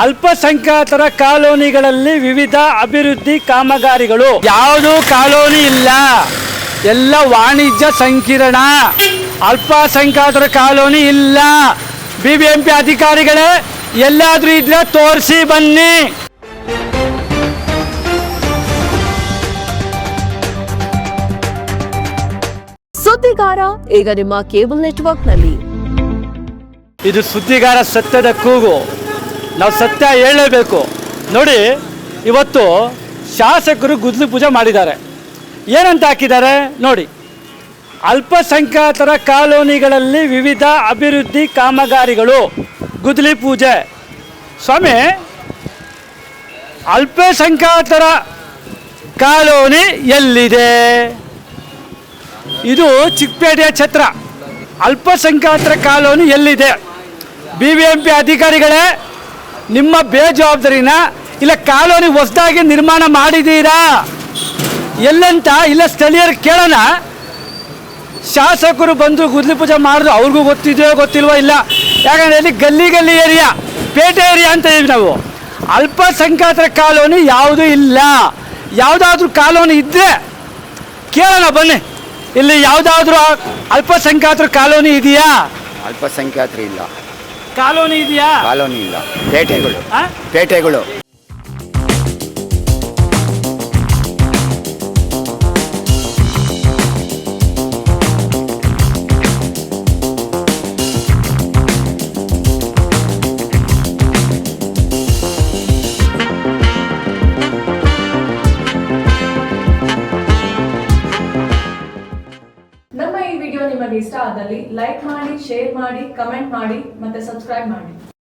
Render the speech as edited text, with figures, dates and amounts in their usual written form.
ಅಲ್ಪಸಂಖ್ಯಾತರ ಕಾಲೋನಿಗಳಲ್ಲಿ ವಿವಿಧ ಅಭಿವೃದ್ಧಿ ಕಾಮಗಾರಿಗಳು. ಯಾವುದೂ ಕಾಲೋನಿ ಇಲ್ಲ, ಎಲ್ಲ ವಾಣಿಜ್ಯ ಸಂಕೀರ್ಣ. ಅಲ್ಪಸಂಖ್ಯಾತರ ಕಾಲೋನಿ ಇಲ್ಲ. BBMP ಅಧಿಕಾರಿಗಳೇ, ಎಲ್ಲಾದರೂ ಇದ್ರೆ ತೋರಿಸಿ ಬನ್ನಿ. ಸುದ್ದಿಗಾರ ಈಗ ನಿಮ್ಮ ಕೇಬಲ್ ನೆಟ್ವರ್ಕ್ನಲ್ಲಿ. ಇದು ಸುದ್ದಿಗಾರ ಸತ್ಯದ ಕೂಗು. ನಾವು ಸತ್ಯ ಹೇಳಲೇಬೇಕು. ನೋಡಿ, ಇವತ್ತು ಶಾಸಕರು ಗುದ್ಲಿ ಪೂಜೆ ಮಾಡಿದ್ದಾರೆ. ಏನಂತ ಹಾಕಿದ್ದಾರೆ ನೋಡಿ, ಅಲ್ಪಸಂಖ್ಯಾತರ ಕಾಲೋನಿಗಳಲ್ಲಿ ವಿವಿಧ ಅಭಿವೃದ್ಧಿ ಕಾಮಗಾರಿಗಳು, ಗುದ್ಲಿ ಪೂಜೆ. ಸ್ವಾಮಿ, ಅಲ್ಪಸಂಖ್ಯಾತರ ಕಾಲೋನಿ ಎಲ್ಲಿದೆ? ಇದು ಚಿಕ್ಕಪೇಟೆಯ ಛತ್ರ. ಅಲ್ಪಸಂಖ್ಯಾತರ ಕಾಲೋನಿ ಎಲ್ಲಿದೆ? BBMP ಅಧಿಕಾರಿಗಳೇ, ನಿಮ್ಮ ಬೇಜವಾಬ್ದಾರಿನ ಇಲ್ಲ ಕಾಲೋನಿ ಹೊಸದಾಗಿ ನಿರ್ಮಾಣ ಮಾಡಿದ್ದೀರಾ ಎಲ್ಲಂತ ಇಲ್ಲ ಸ್ಥಳೀಯರು ಕೇಳೋಣ. ಶಾಸಕರು ಬಂದು ಗುದ್ಲಿ ಪೂಜೆ ಮಾಡಿದ್ರು, ಅವ್ರಿಗೂ ಗೊತ್ತಿದೆಯೋ ಗೊತ್ತಿಲ್ವೋ ಇಲ್ಲ. ಯಾಕಂದರೆ ಇಲ್ಲಿ ಗಲ್ಲಿ ಏರಿಯಾ, ಪೇಟೆ ಏರಿಯಾ ಅಂತ ಇದ್ದೀವಿ ನಾವು. ಅಲ್ಪಸಂಖ್ಯಾತರ ಕಾಲೋನಿ ಯಾವುದೂ ಇಲ್ಲ. ಯಾವುದಾದ್ರೂ ಕಾಲೋನಿ ಇದ್ದರೆ ಕೇಳೋಣ ಬನ್ನಿ. ಇಲ್ಲಿ ಯಾವುದಾದ್ರೂ ಅಲ್ಪಸಂಖ್ಯಾತರ ಕಾಲೋನಿ ಇದೆಯಾ? ಅಲ್ಪಸಂಖ್ಯಾತರು ಇಲ್ಲ. ಕಾಲೋನಿ ಇದೆಯಾ? ಕಾಲೋನಿ ಇಲ್ಲ, ಪೇಟೆಗಳು. ಪೇಟೆಗಳು. ನಮ್ಮ ಈ ವಿಡಿಯೋ ನಿಮಗೆ ಇಷ್ಟ ಆದಲ್ಲಿ ಲೈಕ್ ಮಾಡಿ, ಶೇರ್ ಮಾಡಿ, ಕಮೆಂಟ್ ಮಾಡಿ ಮತ್ತೆ ಸಬ್ಸ್ಕ್ರೈಬ್ ಮಾಡಿ.